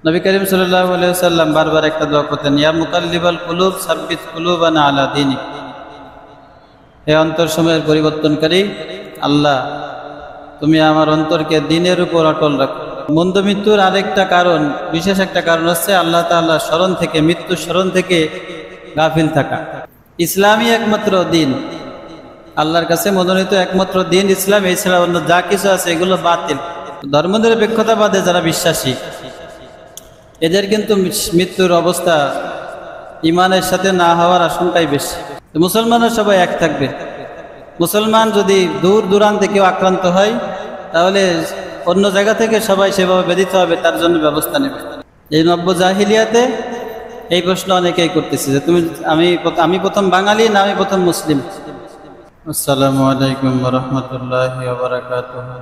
নবী করিম সাল্লাল্লাহু আলাইহি ওয়াসাল্লাম বারবার একটা দোয়া করতেন, ইয়া মুকাল্লিবাল কুলুব সাব্বিত কুলুবানা আলা দীনিক। হে অন্তর সময়ের পরিবর্তনকারী আল্লাহ, তুমি আমার অন্তরকে দ্বীনের উপর অটল রাখো। মন্দ মৃত্যুর আরেকটা কারণ, বিশেষ একটা কারণ হচ্ছে আল্লাহ তাআলার স্মরণ থেকে, মৃত্যুর স্মরণ থেকে গাফিল থাকা। ইসলামই একমাত্র দিন, আল্লাহর কাছে মনোনীত একমাত্র দিন ইসলাম। এছাড়া অন্য যা কিছু আছে এগুলো বাতিল। ধর্মনিরপেক্ষতাবাদে যারা বিশ্বাসী, এদের কিন্তু মৃত্যুর অবস্থা ইমানের সাথে না হওয়ার আশঙ্কাই বেশি। মুসলমানরা সবাই এক থাকবে। মুসলমান যদি দূর দূরান্তে কেউ আক্রান্ত হয়, তাহলে অন্য জায়গা থেকে সবাই সেভাবে ব্যথিত হবে, তার জন্য ব্যবস্থা নেবে। এই নব্য জাহিলিয়াতে এই প্রশ্ন অনেকেই করতেছে যে আমি প্রথম বাঙালি না আমি প্রথম মুসলিম। আসসালামু আলাইকুম ওয়া রাহমাতুল্লাহি ওয়া বারাকাতুহু।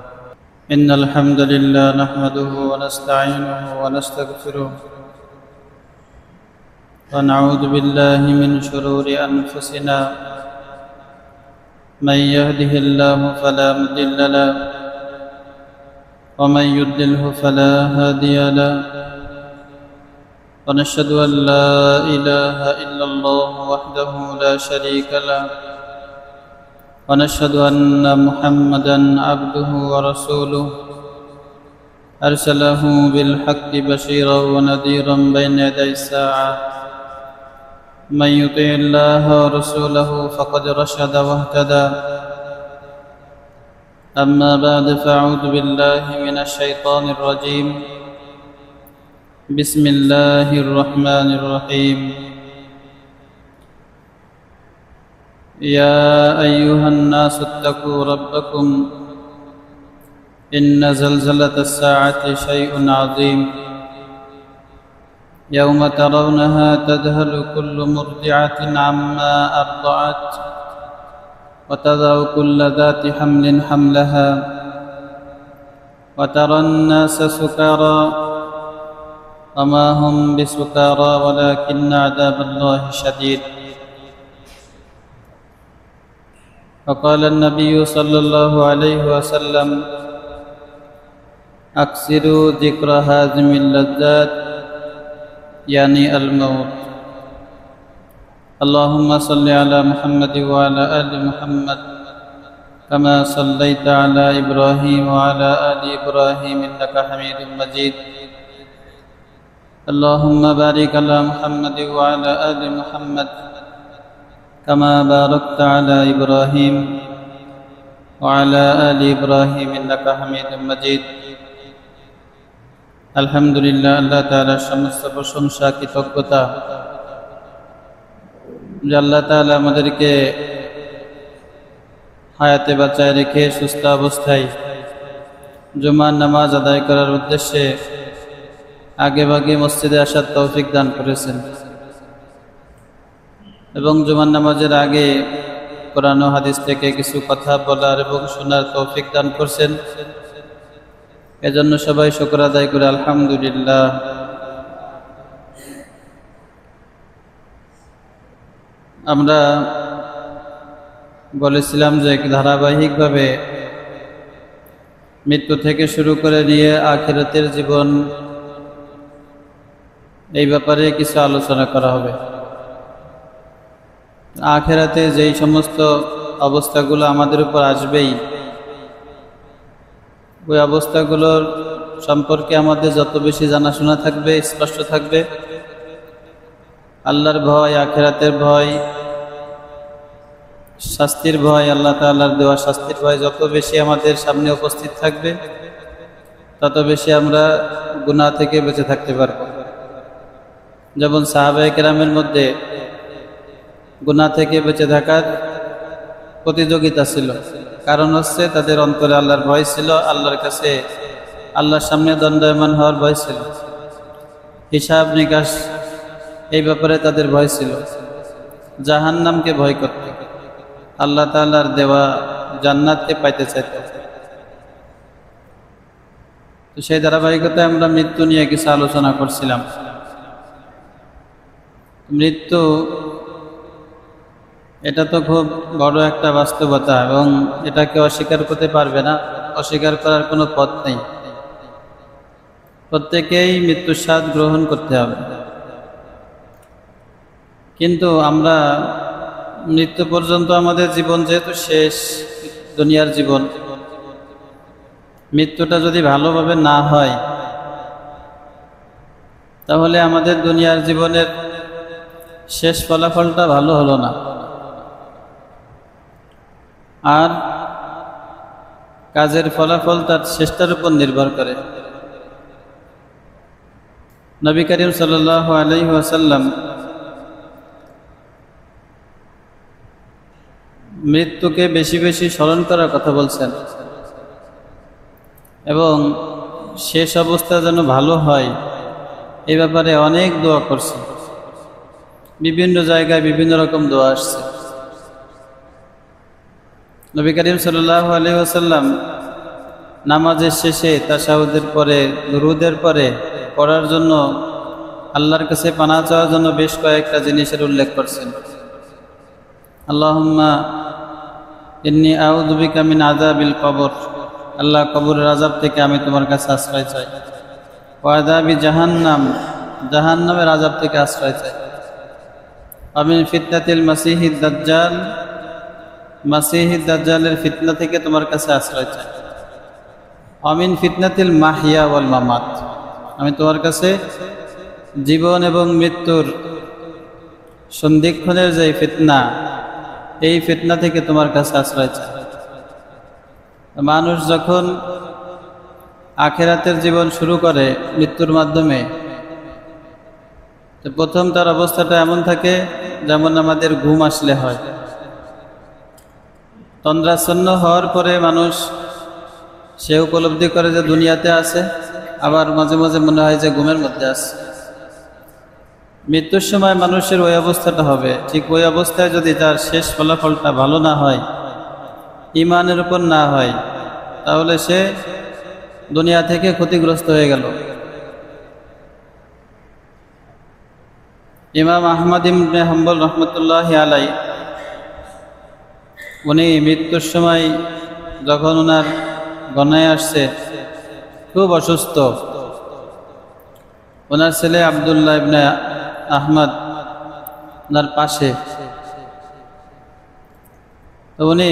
ইন্নাল হামদুলিল্লাহ নাহমাদুহু ওয়া নাস্তাঈনুহু ওয়া নাস্তাগফিরুহু ওয়া নাউযু বিল্লাহি মিন শুরুরি আনফুসিনা মান ইয়াহদিহিল্লাহু ফালা মুদিল্লা লাহু ওয়া মান ইউদ্লিলহু ফালা হাদিয়া লাহু ওয়া নাশহাদু আন লা ইলাহা ইল্লাল্লাহু ওয়াহদাহু লা শারীকা লাহু ونشهد أن محمدًا عبده ورسوله أرسله بالحق بشيرا ونذيرا بين يدي الساعة من يطع الله ورسوله فقد رشد واهتدى أما بعد فأعوذ بالله من الشيطان الرجيم بسم الله الرحمن الرحيم يا أيها الناس اتقوا ربكم إن زلزلة الساعة شيء عظيم يوم ترونها تذهل كل مرضعة عما أرضعت وتضع كل ذات حمل حملها وترى الناس سكارى وما هم بسكارى ولكن عذاب الله شديد وقال النبي صلى الله عليه وسلم أكثروا ذكر هازم اللذات يعني الموت اللهم صل على محمد وعلى آل محمد كما صليت على إبراهيم وعلى آل إبراهيم إنك حميد مجيد اللهم بارك على محمد وعلى آل محمد كما باركت على إبراهيم وعلى آل إبراهيم إنك حميد مجيد আলহামদুলিল্লাহ। আল্লাহ তাআলার সমস্ত প্রশংসা কৃতজ্ঞতা যে আল্লাহ তাআলা আমাদেরকে হায়াতে বাঁচায় রেখে সুস্থ অবস্থায় জুমার নামাজ আদায় করার উদ্দেশ্যে আগে ভাগে মসজিদে আসার তৌফিক দান করেছেন এবং জুমার নামাজের আগে কোরআন ও হাদিস থেকে কিছু কথা বলার এবং শোনার তৌফিক দান করছেন। এজন্য সবাই শুকর আদায় করে আলহামদুলিল্লাহ। আমরা বলেছিলাম যে ধারাবাহিকভাবে মৃত্যু থেকে শুরু করে নিয়ে আখিরাতের জীবন, এই ব্যাপারে কিছু আলোচনা করা হবে। আখিরাতে যেই সমস্ত অবস্থাগুলো আমাদের উপর আসবেই, ওই অবস্থাগুলোর সম্পর্কে আমাদের যত বেশি জানাশোনা থাকবে, স্পষ্ট থাকবে, আল্লাহর ভয়, আখিরাতের ভয়, শাস্তির ভয়, আল্লাহ তাআলার দেওয়া শাস্তির ভয় যত বেশি আমাদের সামনে উপস্থিত থাকবে, তত বেশি আমরা গুনাহ থেকে বেঁচে থাকতে পারব। যেমন সাহাবায়ে কেরামের মধ্যে গুনাহ থেকে বেঁচে থাকার প্রতিযোগিতা ছিল, কারণ হচ্ছে তাদের অন্তরে আল্লাহর ভয় ছিল, আল্লাহর কাছে, আল্লাহর সামনে দণ্ডায়মান হওয়ার ভয় ছিল, হিসাব নিকাশ এই ব্যাপারে তাদের ভয় ছিল, জাহান্নামকে ভয় করত, আল্লাহ তাআলার দেওয়া জান্নাতকে পাইতে চাইত। তো সেই ধারাবাহিকতায় আমরা মৃত্যু নিয়ে কিছু আলোচনা করছিলাম। মৃত্যু এটা তো খুব বড় একটা বাস্তবতা এবং এটাকে অস্বীকার করতে পারবে না, অস্বীকার করার কোনো পথ নেই। প্রত্যেকেই মৃত্যুর স্বাদ গ্রহণ করতে হবে, কিন্তু আমরা মৃত্যু পর্যন্ত আমাদের জীবন যেহেতু শেষ, দুনিয়ার জীবন, মৃত্যুটা যদি ভালোভাবে না হয় তাহলে আমাদের দুনিয়ার জীবনের শেষ ফলাফলটা ভালো হলো না। আর কাজের ফলাফল তার শেষটার উপর নির্ভর করে। নবী করিম সাল্লাল্লাহু আলাইহি ওয়াসাল্লাম মৃত্যুকে বেশি বেশি স্মরণ করার কথা বলছেন এবং শেষ অবস্থা যেন ভালো হয় এই ব্যাপারে অনেক দোয়া করছে। বিভিন্ন জায়গায় বিভিন্ন রকম দোয়া আসছে। নবী করিম সাল্লাল্লাহু আলাইহি ওয়াসাল্লাম নামাজের শেষে তাশাহুদের পরে, দুরূদের পরে পড়ার জন্য, আল্লাহর কাছে পানাহ চাওয়ার জন্য বেশ কয়েকটা জিনিসের উল্লেখ করছেন। আল্লাহুম্মা ইন্নী আউযু বিকা মিন আযাবিল কবর, আল্লাহ কবরের আযাব থেকে আমি তোমার কাছে আশ্রয় চাই। ওয়া আযাবি জাহান্নাম, জাহান্নামের আযাব থেকে আশ্রয় চাই। ওয়া মিন ফিতনাতিল মাসিহিদ দাজ্জাল, মাসিহিদ দাজ্জালের ফিতনা থেকে তোমার কাছে আশ্রয় চাই। ওয়া মিন ফিতনাতিল মাহইয়া ওয়াল মামাত, আমি তোমার কাছে জীবন এবং মৃত্যুর সন্ধিক্ষণের যে ফিতনা, এই ফিতনা থেকে তোমার কাছে আশ্রয় চাই। মানুষ যখন আখিরাতের জীবন শুরু করে মৃত্যুর মাধ্যমে, তো প্রথম তার অবস্থাটা এমন থাকে যেমন আমাদের ঘুম আসলে হয়। তন্দ্রাচ্ছন্ন হওয়ার পরে মানুষ সে উপলব্ধি করে যে দুনিয়াতে আছে, আবার মাঝে মাঝে মনে হয় যে ঘুমের মধ্যে আছে। মৃত্যুর সময় মানুষের ওই অবস্থাটা হবে। ঠিক ওই অবস্থায় যদি তার শেষ ফলাফলটা ভালো না হয়, ঈমানের উপর না হয়, তাহলে সে দুনিয়া থেকে ক্ষতিগ্রস্ত হয়ে গেল। ইমাম আহমদ ইবনে হাম্বল রহমতুল্লাহি আলাইহি, উনি মৃত্যুর সময় যখন ওনার গণায় আসছে, খুব অসুস্থ, ওনার ছেলে আব্দুল্লাহ ইবনে আহমদ ওনার পাশে, তো উনি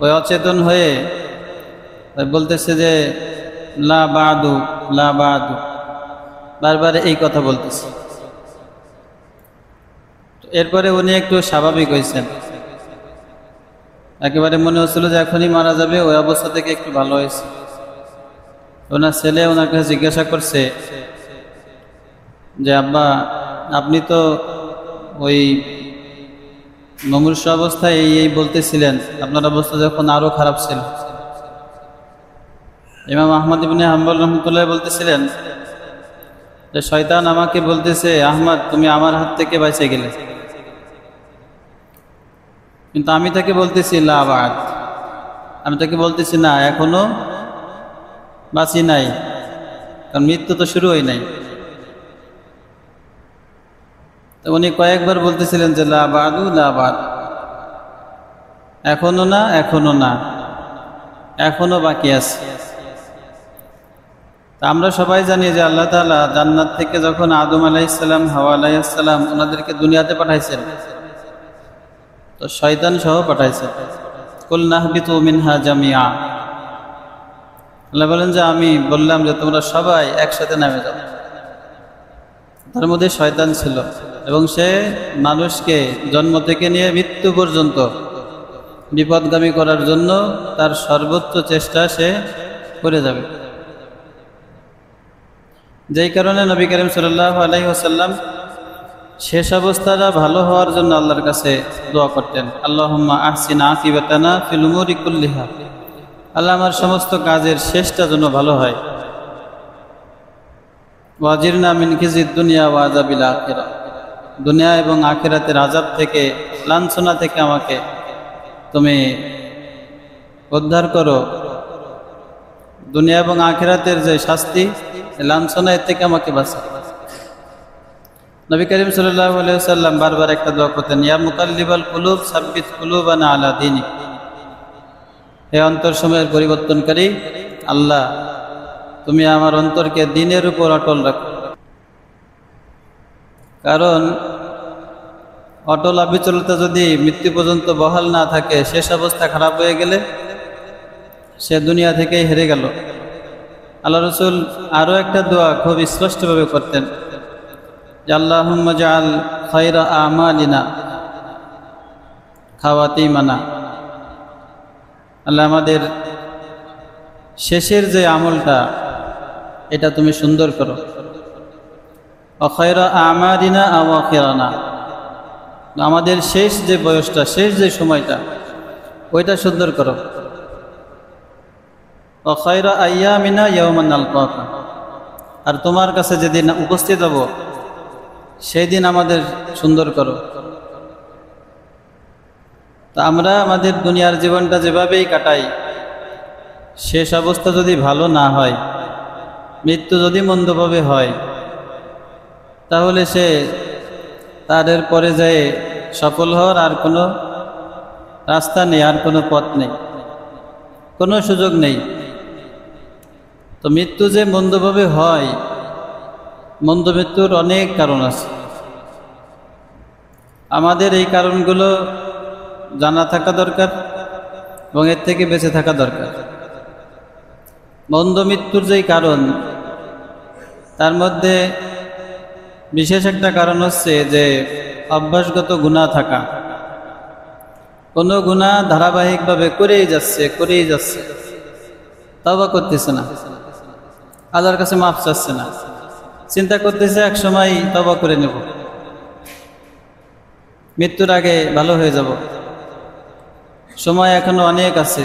ওই অচেতন হয়ে বলতেছে যে লা বাদু, লা বাদু, বারবার এই কথা বলতেছে। এরপরে উনি একটু স্বাভাবিক হয়েছেন, একেবারে মনে হচ্ছিল যে এখনই মারা যাবে, ওই অবস্থা থেকে একটু ভালো হয়েছে। ওনার ছেলে ওনার কাছে জিজ্ঞাসা করছে যে আব্বা, আপনি তো ওই মুমূর্ষ অবস্থায় এই বলতেছিলেন, আপনার অবস্থা যখন আরো খারাপ ছিল। ইমাম আহমদ ইবনে হাম্বল রহমতুল্লাহ বলতেছিলেন যে শয়তান আমাকে বলতেছে, আহমদ তুমি আমার হাত থেকে বেঁচে গেলে, কিন্তু আমি তাকে বলতেছি লা বাদ, আমি তাকে বলতেছি না, এখনো বাঁচি নাই, কারণ মৃত্যু তো শুরু হয় নাই। তো উনি কয়েকবার বলতেছিলেন যে লা বাদু, লা বাদ, এখনো না, এখনো না, এখনো বাকি আছে। আমরা সবাই জানি যে আল্লাহ তাআলা জান্নাত থেকে যখন আদম আলাইহিস সালাম, হাওয়া আলাইহিস সালাম ওনাদেরকে দুনিয়াতে পাঠাইছেন, তো শয়তান সহ পাঠাইছেন। কুল নাহবিতু মিনহা জামিআ, আল্লাহ বলেন যে আমি বললাম যে তোমরা সবাই একসাথে নেমে যাও। তার মধ্যে শয়তান ছিল এবং সে মানুষকে জন্ম থেকে নিয়ে মৃত্যু পর্যন্ত বিপদগামী করার জন্য তার সর্বোচ্চ চেষ্টা সে করে যাবে। যেই কারণে নবী করিম সাল্লাল্লাহু আলাইহি ওয়াসাল্লাম শেষ অবস্থাটা ভালো হওয়ার জন্য আল্লাহর কাছে দোয়া করতেন, আল্লাহুম্মা আহসিন আকিবাতানা ফিল উমুরি কুল্লিহা, আল্লাহ আমার সমস্ত কাজের শেষটা যেন ভালো হয়। ওয়াজিরনা মিন খিজিদ দুনিয়া ওয়া আযাবিল আখিরা, দুনিয়া এবং আখিরাতের আযাব থেকে, লাঞ্ছনা থেকে আমাকে তুমি উদ্ধার করো। দুনিয়া এবং আখিরাতের যে শাস্তি, লাঞ্ছনা, এর থেকে আমাকে বাঁচাও। নবী করিম সাল্লাল্লাহু আলাইহি ওয়াসাল্লাম বারবার একটা দোয়া করতেন, ইয়া মুকাল্লিবাল কুলুব সাব্বিত কুলুবানা আলা দীনিক, হে অন্তর সময়ের পরিবর্তনকারী আল্লাহ, তুমি আমার অন্তরকে দ্বীনের উপর অটল রাখো। কারণ অটল অবিচলতা যদি মৃত্যু পর্যন্ত বহাল না থাকে, শেষ অবস্থা খারাপ হয়ে গেলে সে দুনিয়া থেকেই হেরে গেল। আল্লাহ রসুল আরও একটা দোয়া খুব স্পষ্টভাবে করতেন যে আল্লাহুম্মা জাআল খায়রা আমালিনা খাওয়াতিমানা, আল্লাহ আমাদের শেষের যে আমলটা এটা তুমি সুন্দর করো। খায়রা আমালিনা আওয়াখিরানা, আমাদের শেষ যে বয়সটা, শেষ যে সময়টা ওইটা সুন্দর করো। খায়রা আইয়ামিনা ইয়াওমান নালকাকা, আর তোমার কাছে যেদিন উপস্থিত হব সেই দিন আমাদের সুন্দর করো। তা আমরা আমাদের দুনিয়ার জীবনটা যেভাবেই কাটাই, শেষ অবস্থা যদি ভালো না হয়, মৃত্যু যদি মন্দভাবে হয়, তাহলে সে তাদের পরে যায় সফল হওয়ার আর কোনো রাস্তা নেই, আর কোনো পথ নেই, কোনো সুযোগ নেই। তো মৃত্যু যে মন্দভাবে হয়, মন্দ মৃত্যুর অনেক কারণ আছে। আমাদের এই কারণগুলো জানা থাকা দরকার এবং এর থেকে বেঁচে থাকা দরকার। মন্দ মৃত্যুর যেই কারণ, তার মধ্যে বিশেষ একটা কারণ হচ্ছে যে অভ্যাসগত গুনাহ থাকা। কোনো গুনাহ ধারাবাহিকভাবে করেই যাচ্ছে, তওবা করতেছে না, আল্লাহর কাছে মাফ চাচ্ছে না, চিন্তা করতেছে এক সময় তওবা করে নেব, মৃত্যুর আগে ভালো হয়ে যাব, সময় এখনো অনেক আছে।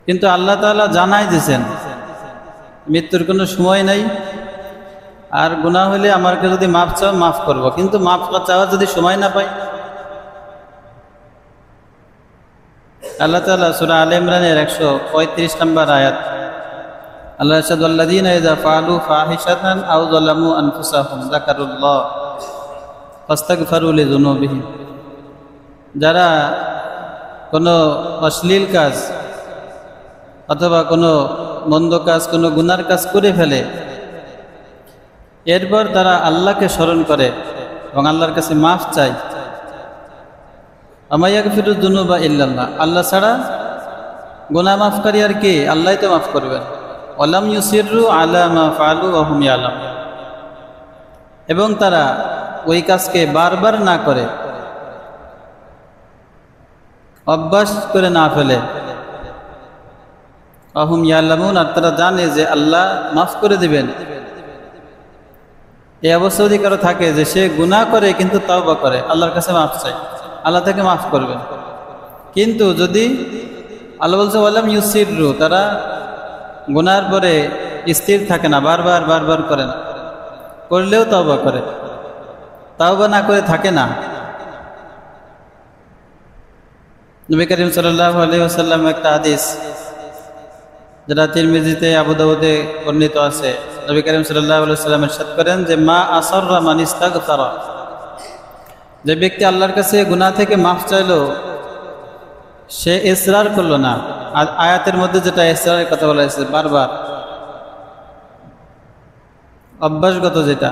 কিন্তু আল্লাহ তাআলা জানাই দিয়েছেন মৃত্যুর কোনো সময় নাই, আর গুনাহ হলে আমাকে যদি মাফ চাও মাফ করব, কিন্তু মাফ চাওয়ার যদি সময় না পাই। আল্লাহ তাআলা সূরা আলে ইমরানের 135 নম্বর আয়াত, আল্লাহ ইরশাদু আল্লাযীনা ইযা ফাআলু ফাহিশাতান আও যালামু আনফুসাহুম যাকারুল্লাহ ফাস্তাগফিরু লিযুনুবিহিম, যারা কোনো অশ্লীল কাজ অথবা কোনো মন্দ কাজ, কোনো গুনার কাজ করে ফেলে, এরপর তারা আল্লাহকে স্মরণ করে এবং আল্লাহর কাছে মাফ চায়। আমা ইয়াগফিরুয যুনুবা ইল্লাল্লাহ, আল্লাহ ছাড়া গুনাহ মাফকারী আর কে? আল্লাহই তো মাফ করবেন। ওয়ালাম ইউসিররু আলা মা ফাআলু ওয়া হুম ইয়ালামুন, এবং তারা ওই কাজকে বারবার না করে, অভ্যাস করে না ফেলে। ওয়া হুম ইয়ালামুন, আর তারা জানে যে আল্লাহ মাফ করে দিবেন। এই অবস্থা যদি কারো থাকে যে সে গুনাহ করে কিন্তু তওবা করে, আল্লাহর কাছে মাফ চায়, আল্লাহ তাকে মাফ করবেন। কিন্তু যদি আল্লাহ বলছে ওয়ালাম ইউসিররু, তারা গুনার পরে স্থির থাকে না, বারবার করে না, করলেও তওবা করে, তওবা না করে থাকে না। নবী করিম সাল্লাল্লাহু আলাইহি ওয়াসাল্লাম একটা হাদিস যেটা তিরমিজিতে, আবু দাউদে বর্ণিত আছে, নবী করিম সাল্লাল্লাহু আলাইহি ওয়াসাল্লাম ইরশাদ করেন যে মা আসররা মান ইস্তাগফারা, যে ব্যক্তি আল্লাহর কাছে গুনাহ থেকে মাফ চাইলো, সে ইসরার করলো না। আর আয়াতের মধ্যে যেটা ইসরারের কথা বলা হয়েছে, বারবার অভ্যাসগত, যেটা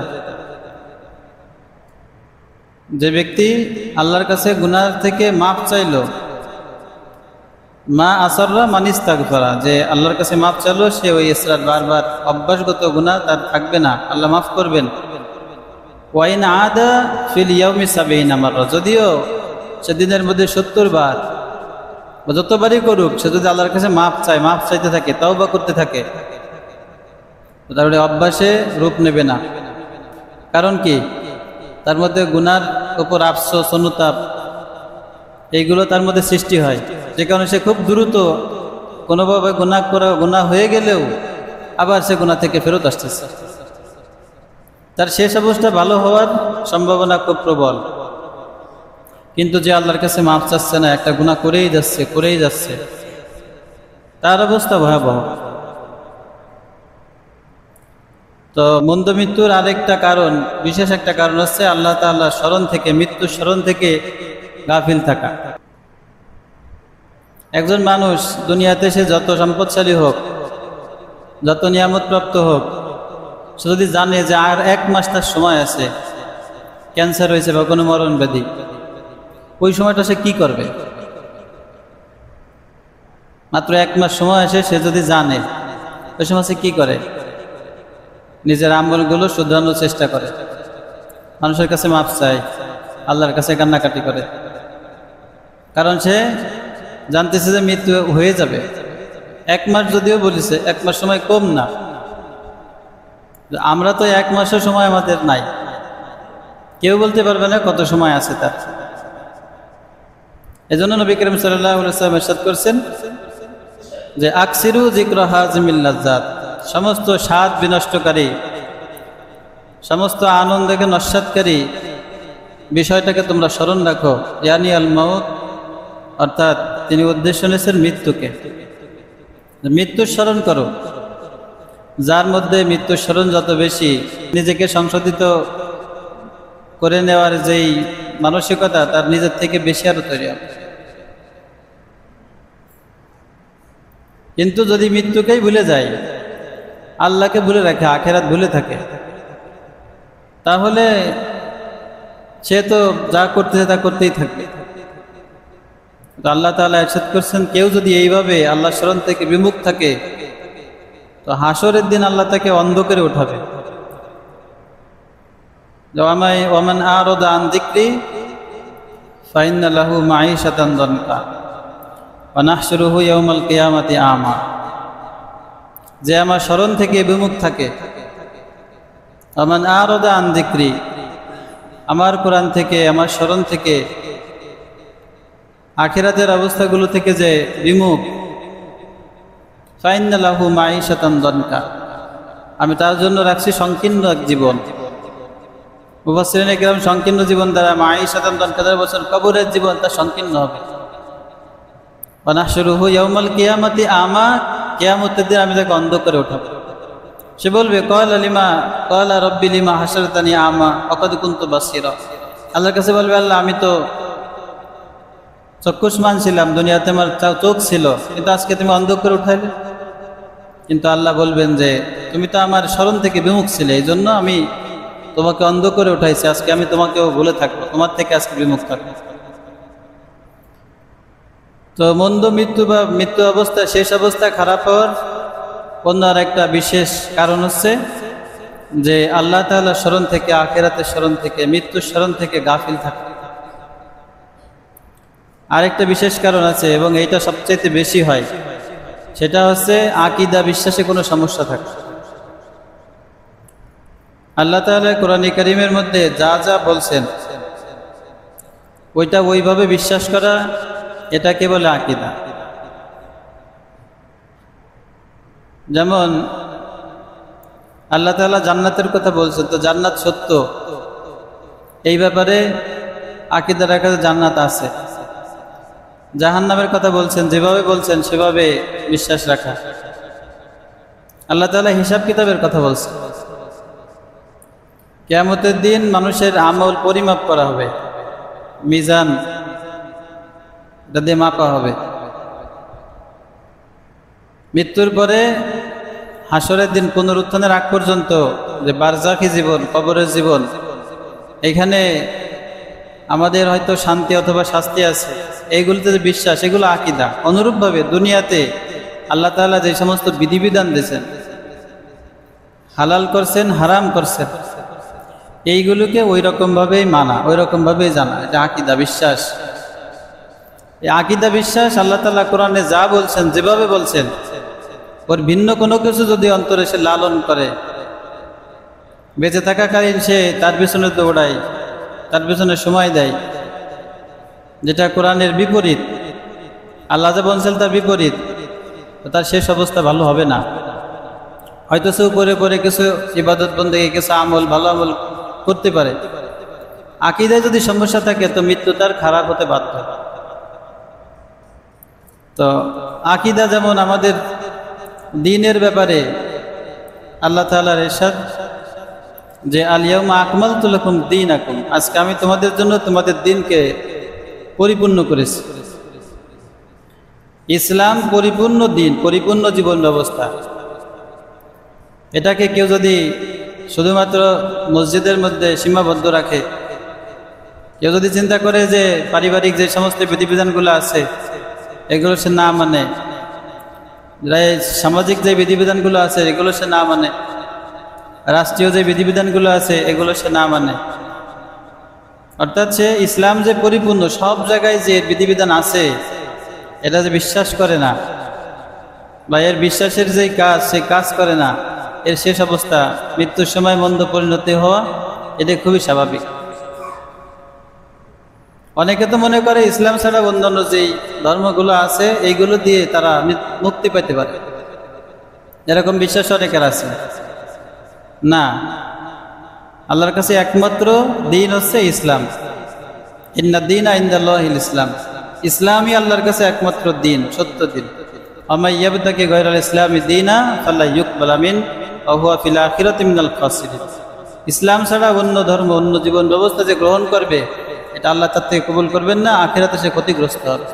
যে ব্যক্তি আল্লাহর কাছে গুনাহ থেকে মাফ চাইলো, মা আসররা মান ইস্তাগফারা, যে আল্লাহর কাছে মাফ চাইলো, সে ওই ইসরার বারবার অভ্যাসগত গুনাহ তার থাকবে না, আল্লাহ মাফ করবেন। ওয়াইন আদা ফিল ইয়াউমি ৭০ মাররা, যদিও সে দিনের মধ্যে ৭০ বার বা যতবারই করুক, সে যদি আল্লাহর কাছে মাফ চায়, মাফ চাইতে থাকে, তওবা করতে থাকে, তাহলে অভ্যাসে রূপ নেবে না। কারণ কি? তার মধ্যে গুনার উপর আফসোস, অনুতাপ, এইগুলো তার মধ্যে সৃষ্টি হয়, যে কারণে সে খুব দ্রুত কোনোভাবে গুনাহ হয়ে গেলেও আবার সে গুনাহ থেকে ফেরত আসতেছে। তার শেষ অবস্থা ভালো হওয়ার সম্ভাবনা খুব প্রবল। কিন্তু যে আল্লাহর কাছে মাফ চাচ্ছে না, একটা গুনাহ করেই যাচ্ছে, তার অবস্থা ভয়াবহ। তো মন্দ মৃত্যুর আরেকটা কারণ, বিশেষ একটা কারণ হচ্ছে আল্লাহ তাআলার স্মরণ থেকে, মৃত্যুর স্মরণ থেকে গাফিল থাকা। একজন মানুষ দুনিয়াতে সে যত সম্পদশালী হোক, যত নিয়ামত প্রাপ্ত হোক, সে যদি জানে যে আর 1 মাস তার সময় আছে, ক্যান্সার হয়েছে বা কোনো মরণ ব্যাধি, ওই সময়টা সে কি করবে? মাত্র 1 মাস সময় আসে, সে যদি জানে, ওই সময় সে কি করে? নিজের আমলগুলো শুধরানোর চেষ্টা করে, মানুষের কাছে মাপ চায়, আল্লাহর কাছে কান্নাকাটি করে। কারণ সে জানতেছে যে মৃত্যু হয়ে যাবে। 1 মাস যদিও বলেছে, 1 মাস সময় কম না। আমরা তো 1 মাসের সময় আমাদের নাই, কেউ বলতে পারবে না কত সময় আছে তার। এজন্য নবী করিম সাল্লাল্লাহু আলাইহি ওয়াসাল্লাম ইরশাদ করেছেন যে আকসিরু যিকরা হাযিমিল লাজ্জাত, সমস্ত স্বাদ বিনষ্টকারী, সমস্ত আনন্দকে নস্যাৎকারী বিষয়টাকে তোমরা স্মরণ রাখো। ইয়ানি আল মাউত, অর্থাৎ তিনি উদ্দেশ্য নিয়েছেন মৃত্যুকে। মৃত্যুর স্মরণ করো, যার মধ্যে মৃত্যুর স্মরণ যত বেশি, নিজেকে সংশোধিত করে নেওয়ার যেই মানসিকতা, তার নিজের থেকে বেশি আরো তৈরি হবে। কিন্তু যদি মৃত্যুকেই ভুলে যায়, আল্লাহকে ভুলে রাখে, আখেরাত ভুলে থাকে, তাহলে সে তো যা করতেছে তা করতেই থাকবে। আল্লাহ তাআলা ইরশাদ করছেন, কেউ যদি এইভাবে আল্লাহ স্মরণ থেকে বিমুখ থাকে, তো হাসরের দিন আল্লাহ তাকে অন্ধ করে উঠাবে। ওয়ামান আরাদা আন যিকরি ফাইন্না লাহু মাঈশাতান দানকা ওয়া নাহশুরুহু ইয়াওমাল কিয়ামাতি আমা। যে আমার স্মরণ থেকে বিমুখ থাকে, ওয়ামান আরাদা আন যিকরি, আমার কোরআন থেকে, আমার স্মরণ থেকে, আখিরাতের অবস্থাগুলো থেকে যে বিমুখ, ফাইন্না লাহু মাঈশাতান দানকা, আমি তার জন্য রাখছি সংকীর্ণ এক জীবন। মুফাসসিরিনে কিরাম সংকীর্ণ জীবন দ্বারা মাঈশাতান দানকা দ্বারা বলেছেন কবরের জীবন তার সংকীর্ণ হবে। ওয়া নাহশুরুহু ইয়াওমাল কিয়ামাতি আমা, কিয়ামতের দিন আমি তাকে অন্ধ করে উঠাবো। সে বলবে ক্বালা রাব্বি লিমা হাশারতানি আমা ওয়া ক্বাদ কুনতু বাসীরা। আল্লাহর কাছে বলবে, আল্লাহ আমি তো চক্ষুষ্মান ছিলাম, দুনিয়াতে আমার চোখ ছিল, কিন্তু আজকে তুমি অন্ধ করে উঠাইলে। কিন্তু আল্লাহ বলবেন যে তুমি তো আমার স্মরণ থেকে বিমুখ ছিলে, এই জন্য আমি তোমাকে অন্ধ করে উঠাইছি, আজকে আমি তোমাকেও ভুলে থাকবো, তোমার থেকে আজকে বিমুখ থাকবো। তো মন্দ মৃত্যু বা মৃত্যু অবস্থা, শেষ অবস্থা খারাপ হওয়ার অন্য আর একটা বিশেষ কারণ হচ্ছে যে আল্লাহ তাআলার স্মরণ থেকে, আখিরাতের স্মরণ থেকে, মৃত্যুর স্মরণ থেকে গাফিল থাকে। আরেকটা বিশেষ কারণ আছে, এবং এইটা সবচেয়ে বেশি হয়, সেটা হচ্ছে আকীদা, বিশ্বাসে কোনো সমস্যা থাকে। আল্লাহ তাআলা কোরআন কারীমের মধ্যে যা যা বলছেন, ওইটা ওইভাবে বিশ্বাস করা, এটাকে বলে আকীদা। যেমন আল্লাহ তাআলা জান্নাতের কথা বলছেন, তো জান্নাত সত্য, এই ব্যাপারে আকীদা রাখা জান্নাত আছে। জাহান্নামের কথা বলছেন, যেভাবে বলছেন সেভাবে বিশ্বাস রাখা। আল্লাহ তাআলা হিসাব কিতাবের কথা বলছেন, কিয়ামতের দিন মানুষের আমল পরিমাপ করা হবে, মিজান এটা দিয়ে মাপা হবে। মৃত্যুর পরে হাসরের দিন, পুনরুত্থানের আগ পর্যন্ত যে বারজাখী জীবন, কবরের জীবন, এখানে আমাদের হয়তো শান্তি অথবা শাস্তি আছে, এইগুলোতে যে বিশ্বাস, এগুলো আকীদা। অনুরূপভাবে দুনিয়াতে আল্লাহ তাআলা যে সমস্ত বিধিবিধান দিয়েছেন, হালাল করছেন, হারাম করছেন, এইগুলোকে ওই রকমভাবেই মানা, ওই রকমভাবেই জানা, এটা আকীদা, বিশ্বাস। এই আকীদা বিশ্বাস আল্লাহ তাআলা কোরআনে যা বলছেন, যেভাবে বলছেন, ওর ভিন্ন কোনো কিছু যদি অন্তরে সে লালন করে, বেঁচে থাকাকালীন সে তার পিছনে দৌড়ায়, তার পিছনে সময় দেয়, যেটা কোরআনের বিপরীত, আল্লাহ যা বলছেন তার বিপরীত, তার শেষ অবস্থা ভালো হবে না। হয়তো সে উপরে পরে কিছু ইবাদত বন্দেগী, কিছু আমল, ভালো আমল করতে পারে, আকীদায় যদি সমস্যা থাকে তো মৃত্যু তার খারাপ হতে বাধ্য। তো আকীদা যেমন আমাদের দ্বীনের ব্যাপারে আল্লাহ তাআলার ইরশাদ যে আল ইয়াউমা আকমালতু লাকুম দীনাকুম, আজকে আমি তোমাদের জন্য তোমাদের দ্বীনকে পরিপূর্ণ করেছি। ইসলাম পরিপূর্ণ দ্বীন, পরিপূর্ণ জীবন ব্যবস্থা। এটাকে কেউ যদি শুধুমাত্র মসজিদের মধ্যে সীমাবদ্ধ রাখে, কেউ যদি চিন্তা করে যে পারিবারিক যে সমস্ত বিধিবিধানগুলো আছে এগুলো সে না মানে, সামাজিক যে বিধিবিধানগুলো আছে এগুলো সে না মানে, রাষ্ট্রীয় যে বিধিবিধানগুলো আছে এগুলো সে না মানে, অর্থাৎ সে ইসলাম যে পরিপূর্ণ সব জায়গায় যে বিধিবিধান আছে এটা যে বিশ্বাস করে না, বা এর বিশ্বাসের যে কাজ সে কাজ করে না, এর শেষ অবস্থা মৃত্যুর সময় মন্দ পরিণতি হওয়া এটা খুবই স্বাভাবিক। অনেকে তো মনে করে ইসলাম ছাড়া অন্যান্য যেই ধর্মগুলো আছে এইগুলো দিয়ে তারা মুক্তি পেতে পারে, এরকম বিশ্বাস অনেকের আছে। না, আল্লাহর কাছে একমাত্র দিন হচ্ছে ইসলাম। ইন্না দীনা ইনদাল্লাহিল ইসলাম, ইসলামই আল্লাহর কাছে একমাত্র দিন, সত্য দিন। ওয়ামান ইয়াবতাগি গায়রাল ইসলামি দীনা ফালা ইউকবাল মিনহু ওয়া হুয়া ফিল আখিরাতি মিনাল খাসিরিন। ইসলাম ছাড়া অন্য ধর্ম, অন্য জীবন ব্যবস্থা যে গ্রহণ করবে এটা আল্লাহ তার থেকে কবুল করবেন না, আখিরাতে সে ক্ষতিগ্রস্ত হবে।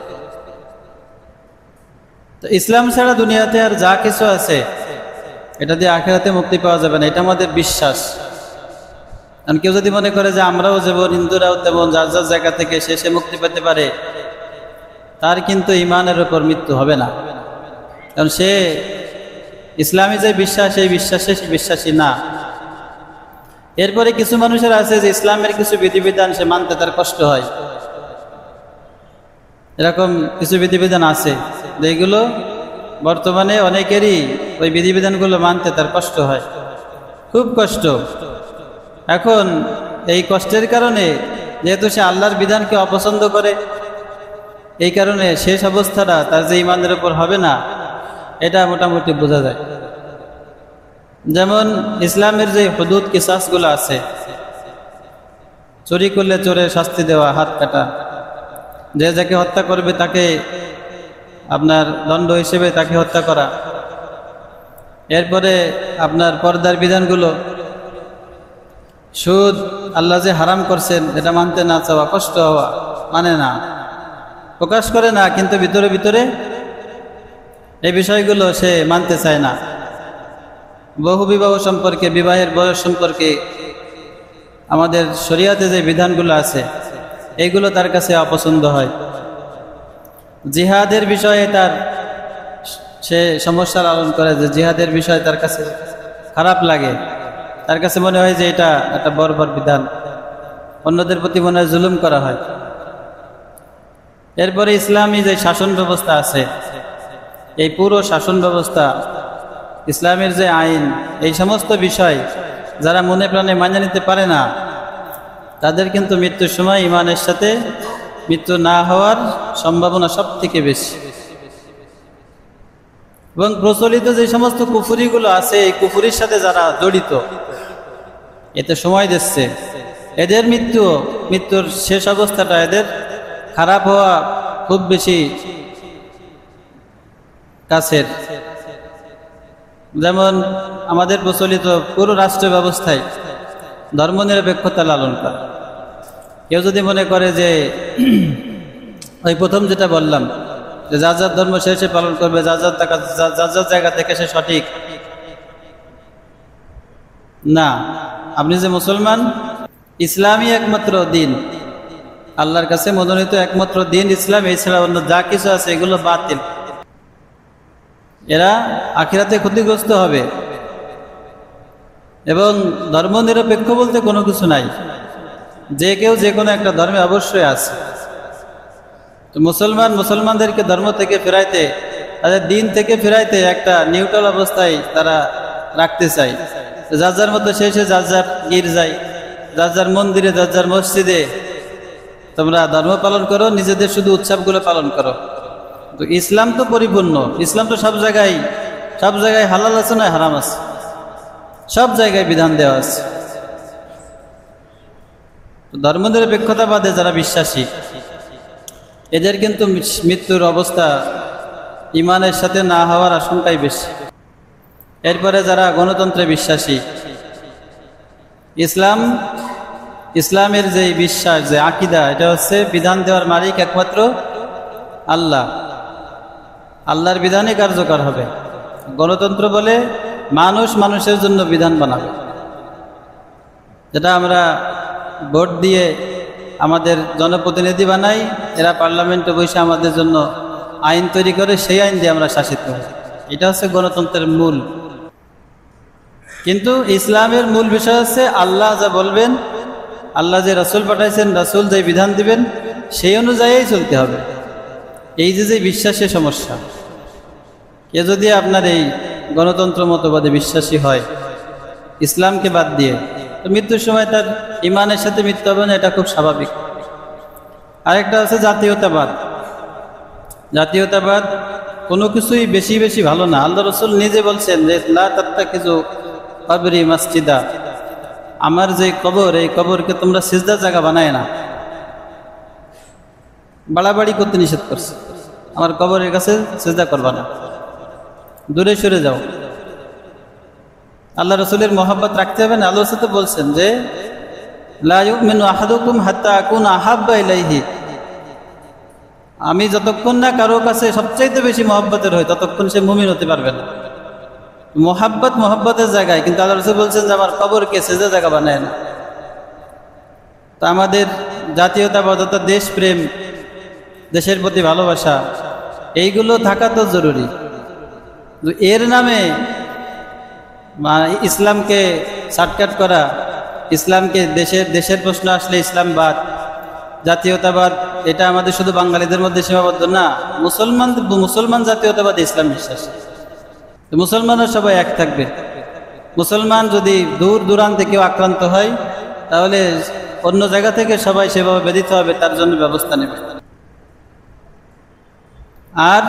তো ইসলাম ছাড়া দুনিয়াতে আর যা কিছু আছে এটা দিয়ে আখিরাতে মুক্তি পাওয়া যাবে না, এটা আমাদের বিশ্বাস। কারণ কেউ যদি মনে করে যে আমরাও যেমন হিন্দুরাও তেমন যার যার জায়গা থেকে সে মুক্তি পেতে পারে, তার কিন্তু ইমানের উপর মৃত্যু হবে না। কারণ সে ইসলামী যে বিশ্বাস এই বিশ্বাসে সে বিশ্বাসী না। এরপরে কিছু মানুষের আছে যে ইসলামের কিছু বিধিবিধান সে মানতে তার কষ্ট হয়, এরকম কিছু বিধিবিধান আছে যেগুলো বর্তমানে অনেকেরই ওই বিধিবিধানগুলো মানতে তার কষ্ট হয়, খুব কষ্ট। এখন এই কষ্টের কারণে যেহেতু সে আল্লাহর বিধানকে অপছন্দ করে, এই কারণে শেষ অবস্থাটা তার যে ইমানের উপর হবে না এটা মোটামুটি বোঝা যায়। যেমন ইসলামের যে হুদুদ কিসাসগুলো আছে, চুরি করলে চোরের শাস্তি দেওয়া, হাত কাটা, যে যাকে হত্যা করবে তাকে আপনার দণ্ড হিসেবে তাকে হত্যা করা, এরপরে আপনার পর্দার বিধানগুলো, সুদ আল্লাহ যে হারাম করছেন এটা মানতে না চাওয়া, কষ্ট হওয়া, মানে না, প্রকাশ করে না, কিন্তু ভিতরে ভিতরে এই বিষয়গুলো সে মানতে চায় না। বহু বিবাহ সম্পর্কে, বিবাহের বয়স সম্পর্কে আমাদের শরিয়াতে যে বিধানগুলো আছে এইগুলো তার কাছে অপছন্দ হয়। জিহাদের বিষয়ে তার সে সমস্যা লালন করে, যে জিহাদের বিষয় তার কাছে খারাপ লাগে, তার কাছে মনে হয় যে এটা একটা বর্বর বিধান, অন্যদের প্রতি মনে হয় জুলুম করা হয়। এরপরে ইসলামী যে শাসন ব্যবস্থা আছে, এই পুরো শাসন ব্যবস্থা, ইসলামের যে আইন, এই সমস্ত বিষয় যারা মনে প্রাণে মানিয়ে নিতে পারে না তাদের কিন্তু মৃত্যুর সময় ইমানের সাথে মৃত্যু না হওয়ার সম্ভাবনা সব থেকে বেশি। এবং প্রচলিত যে সমস্ত কুফুরিগুলো আছে এই কুফুরির সাথে যারা জড়িত, এতে সময় দিচ্ছে, এদের মৃত্যুর শেষ অবস্থাটা এদের খারাপ হওয়া খুব বেশি কাছের। যেমন আমাদের প্রচলিত পুরো রাষ্ট্র ব্যবস্থায় ধর্মনিরপেক্ষতা লালন করা। কেউ যদি মনে করে যে ওই প্রথম যেটা বললাম যে যার যার ধর্ম সে পালন করবে, যার যার জায়গা থেকে সে সঠিক, না, আপনি যে মুসলমান, ইসলামই একমাত্র দিন, আল্লাহর কাছে মনোনীত একমাত্র দিন ইসলাম, এছাড়া অন্য যা কিছু আছে এগুলো বাতিল, এরা আখিরাতে ক্ষতিগ্রস্ত হবে। এবং ধর্মনিরপেক্ষ বলতে কোনো কিছু নাই, যে কেউ যে কোনো একটা ধর্মে অবশ্যই আছে। তো মুসলমানদেরকে ধর্ম থেকে ফেরাইতে, তাদের দিন থেকে ফেরাইতে একটা নিউট্রাল অবস্থায় তারা রাখতে চায়। যার যার মতো সে যার যার গির্জায়, যার যার মন্দিরে, যার যার মসজিদে তোমরা ধর্ম পালন করো, নিজেদের শুধু উৎসবগুলো পালন করো। তো ইসলাম তো পরিপূর্ণ, ইসলাম তো সব জায়গায় হালাল আছে না হারাম আছে, সব জায়গায় বিধান দেওয়া আছে। ধর্মনিরপেক্ষতাবাদে যারা বিশ্বাসী এদের কিন্তু মৃত্যুর অবস্থা ইমানের সাথে না হওয়ার আশঙ্কাই বেশি। এরপরে যারা গণতন্ত্রে বিশ্বাসী, ইসলামের যে বিশ্বাস, যে আকীদা, এটা হচ্ছে বিধান দেওয়ার মালিক একমাত্র আল্লাহ, আল্লাহর বিধানই কার্যকর হবে। গণতন্ত্র বলে মানুষ মানুষের জন্য বিধান বানাবে। যেটা আমরা ভোট দিয়ে আমাদের জনপ্রতিনিধি বানাই, এরা পার্লামেন্টে বসে আমাদের জন্য আইন তৈরি করে, সেই আইন দিয়ে আমরা শাসিত হই। এটা হচ্ছে গণতন্ত্রের মূল। কিন্তু ইসলামের মূল বিষয় হচ্ছে আল্লাহ যা বলবেন, আল্লাহ যে রাসূল পাঠাইছেন, রাসূল যে বিধান দিবেন সেই অনুযায়ী চলতে হবে। এই যে বিশ্বাসের সমস্যা, কে যদি আপনার এই গণতন্ত্র মতবাদে বিশ্বাসী হয় ইসলামকে বাদ দিয়ে, তো মৃত্যুর সময় তার ইমানের সাথে মৃত্যু হবে না, এটা খুব স্বাভাবিক। আরেকটা আছে জাতীয়তাবাদ। জাতীয়তাবাদ কোনো কিছুই বেশি বেশি ভালো না। আল্লাহ রাসূল নিজে বলছেন যে লা তাত্তাখিযু কবরি মসজিদা, আমার যে কবর, এই কবরকে তোমরা সিজদার জায়গা বানায় না। বাড়াবাড়ি করতে নিষেধ করছে, আমার কবরের কাছে সিজদা করবা না, দূরে সরে যাও। আল্লাহ রাসূলের মহব্বত রাখতে হবে না। আল্লাহ রাসূল তো বলছেন যে লা ইউমিনু আহাদুকুম হাত্তা আকুনা আহাব্বা ইলাইহি, আমি যতক্ষণ না কারো কাছে সবচাইতে বেশি মহব্বতের হই ততক্ষণ সে মুমিন হতে পারবে না। মহব্বতের জায়গায়, কিন্তু আল্লাহ রাসূল বলছেন যে আমার কবরকে সিজদার জায়গা বানায় না। তো আমাদের জাতীয়তাবাদ, দেশপ্রেম, দেশের প্রতি ভালোবাসা, এইগুলো থাকা তো জরুরি। এর নামে ইসলামকে শর্টকাট করা, ইসলামকে দেশের প্রশ্ন আসলে ইসলামবাদ, জাতীয়তাবাদ, এটা আমাদের শুধু বাঙালিদের মধ্যে সীমাবদ্ধ না। মুসলমান জাতীয়তাবাদ ইসলাম বিশ্বাস। মুসলমানরা সবাই এক থাকবে। মুসলমান যদি দূর দূরান্তে কেউ আক্রান্ত হয় তাহলে অন্য জায়গা থেকে সবাই সেভাবে ব্যতীত হবে, তার জন্য ব্যবস্থা নেবে। আর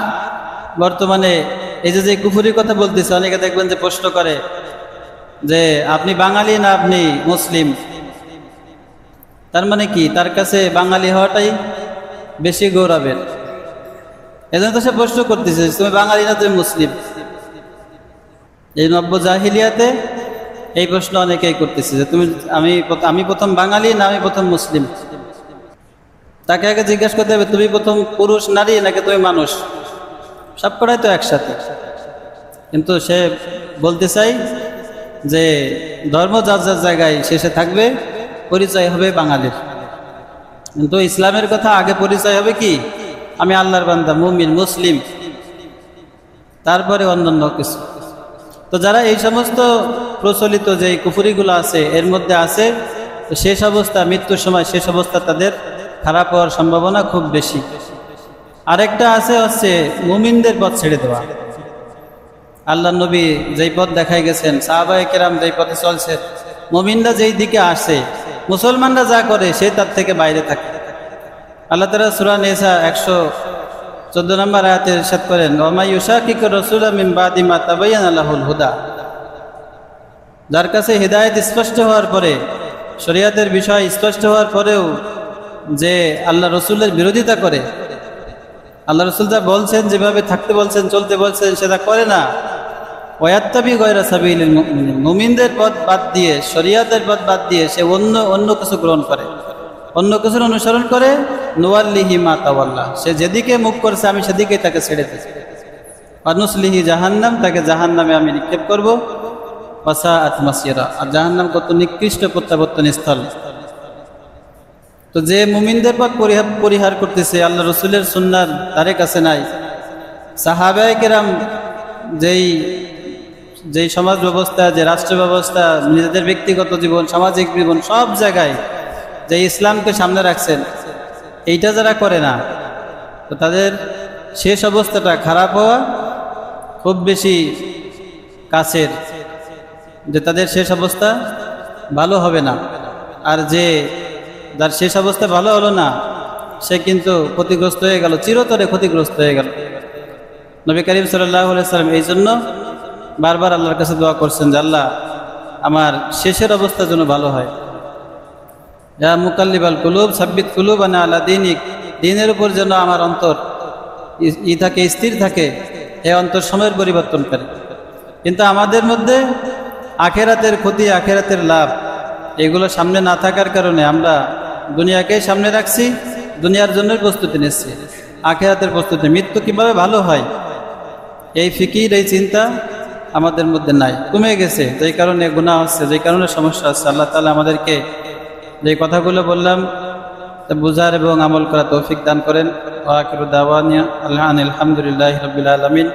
বর্তমানে এই যে কুফুরির কথা বলতেছে, অনেকে দেখবেন যে প্রশ্ন করে যে আপনি বাঙালি না আপনি মুসলিম। তার মানে কি, তার কাছে বাঙালি হওয়াটাই বেশি গৌরবের। এজন্য তো সে প্রশ্ন করতেছে তুমি বাঙালি না তুমি মুসলিম। এই নব্য জাহিলিয়াতে এই প্রশ্ন অনেকেই করতেছে যে আমি প্রথম বাঙালি না আমি প্রথম মুসলিম। তাকে আগে জিজ্ঞাসা করতে হবে তুমি প্রথম পুরুষ নারী নাকি তুমি মানুষ, সব কটাই তো একসাথে। কিন্তু সে বলতে চাই যে ধর্ম যার যার জায়গায় শেষে থাকবে, পরিচয় হবে বাঙালির। কিন্তু ইসলামের কথা আগে পরিচয় হবে কি, আমি আল্লাহর বান্দা, মুমিন, মুসলিম, তারপরে অন্যান্য কিছু। তো যারা এই সমস্ত প্রচলিত যে কুফুরিগুলো আছে এর মধ্যে আছে, তো শেষ অবস্থা, মৃত্যুর সময় শেষ অবস্থা তাদের খারাপ হওয়ার সম্ভাবনা খুব বেশি। আরেকটা আছে হচ্ছে মুমিনদের পথ ছেড়ে দেওয়া। আল্লাহ নবী যেই পথ দেখাই গেছেন, সাহাবায়ে কেরাম যেই পথে চলছে, মুমিনরা যেই দিকে আসে, মুসলমানরা যা করে সে তার থেকে বাইরে থাকে। আল্লাহ তাআলা সূরা নিসা 114 নম্বর আয়াতে ইরশাদ করেন, ওয়া মা ইউশাকিকুর রাসূলা মিন বাদি মা তাবায়্যানা লাহুল হুদা। যার কাছে হিদায়াত স্পষ্ট হওয়ার পরে, শরীয়তের বিষয় স্পষ্ট হওয়ার পরেও যে আল্লাহ রসুলের বিরোধিতা করে, আল্লাহ রসুল যা বলছেন, যেভাবে থাকতে বলছেন, চলতে বলছেন, সেটা করে না, ওয়াত্তাবি গায়রা সাবিলিল মুমিনিন, মুমিনদের পথ বাদ দিয়ে, শরীয়তের পথ বাদ দিয়ে সে অন্য কিছু গ্রহণ করে, অন্য কিছুর অনুসরণ করে, নুওয়াল্লিহি মা তাওয়াল্লা, সে যেদিকে মুখ করছে আমি সেদিকে তাকে ছেড়ে দিই। ওয়ানুসলিহি জাহান্নাম, তাকে জাহান্নামে আমি নিক্ষেপ করব। ওয়াসাআত মাসিরা, আর জাহান্নাম কত নিকৃষ্ট প্রত্যাবর্তন স্থল। তো যে মুমিনদের পথ পরিহার করতেছে, আল্লাহ রসুলের সুন্নার তারে কাছে নাই, সাহাবায়ে কেরাম যেই সমাজ ব্যবস্থা, যে রাষ্ট্র ব্যবস্থা, নিজেদের ব্যক্তিগত জীবন, সামাজিক জীবন, সব জায়গায় যে ইসলামকে সামনে রাখছেন, এইটা যারা করে না, তো তাদের শেষ অবস্থাটা খারাপ হওয়া খুব বেশি কাছের, যে তাদের শেষ অবস্থা ভালো হবে না। আর যার শেষ অবস্থা ভালো হলো না, সে কিন্তু ক্ষতিগ্রস্ত হয়ে গেল, চিরতরে ক্ষতিগ্রস্ত হয়ে গেল। নবী করিম সাল্লাল্লাহু আলাইহি সাল্লাম এই জন্য বারবার আল্লাহর কাছে দোয়া করছেন যে আল্লাহ আমার শেষের অবস্থা যেন ভালো হয়। ইয়া মুকাল্লিবাল কুলুব সাব্বিত কুলুবানা আলা দীনিক, দ্বীনের উপর যেন আমার অন্তর থাকে, স্থির থাকে, এই অন্তর সময়ের পরিবর্তন করে। কিন্তু আমাদের মধ্যে আখেরাতের ক্ষতি, আখেরাতের লাভ, এগুলো সামনে না থাকার কারণে আমরা দুনিয়াকেই সামনে রাখছি, দুনিয়ার জন্য প্রস্তুতি নিচ্ছি, আখেরাতের প্রস্তুতি, মৃত্যু কিভাবে ভালো হয় এই ফিকির, এই চিন্তা আমাদের মধ্যে নাই, কমে গেছে, যেই কারণে গুনাহ হচ্ছে, যেই কারণে সমস্যা হচ্ছে। আল্লাহ তাআলা আমাদেরকে যে কথাগুলো বললাম তা বুঝার এবং আমল করা তৌফিক দান করেন। ওয়া আখিরু দাওয়ানা আলহামদুলিল্লাহি রাব্বিল আলামিন।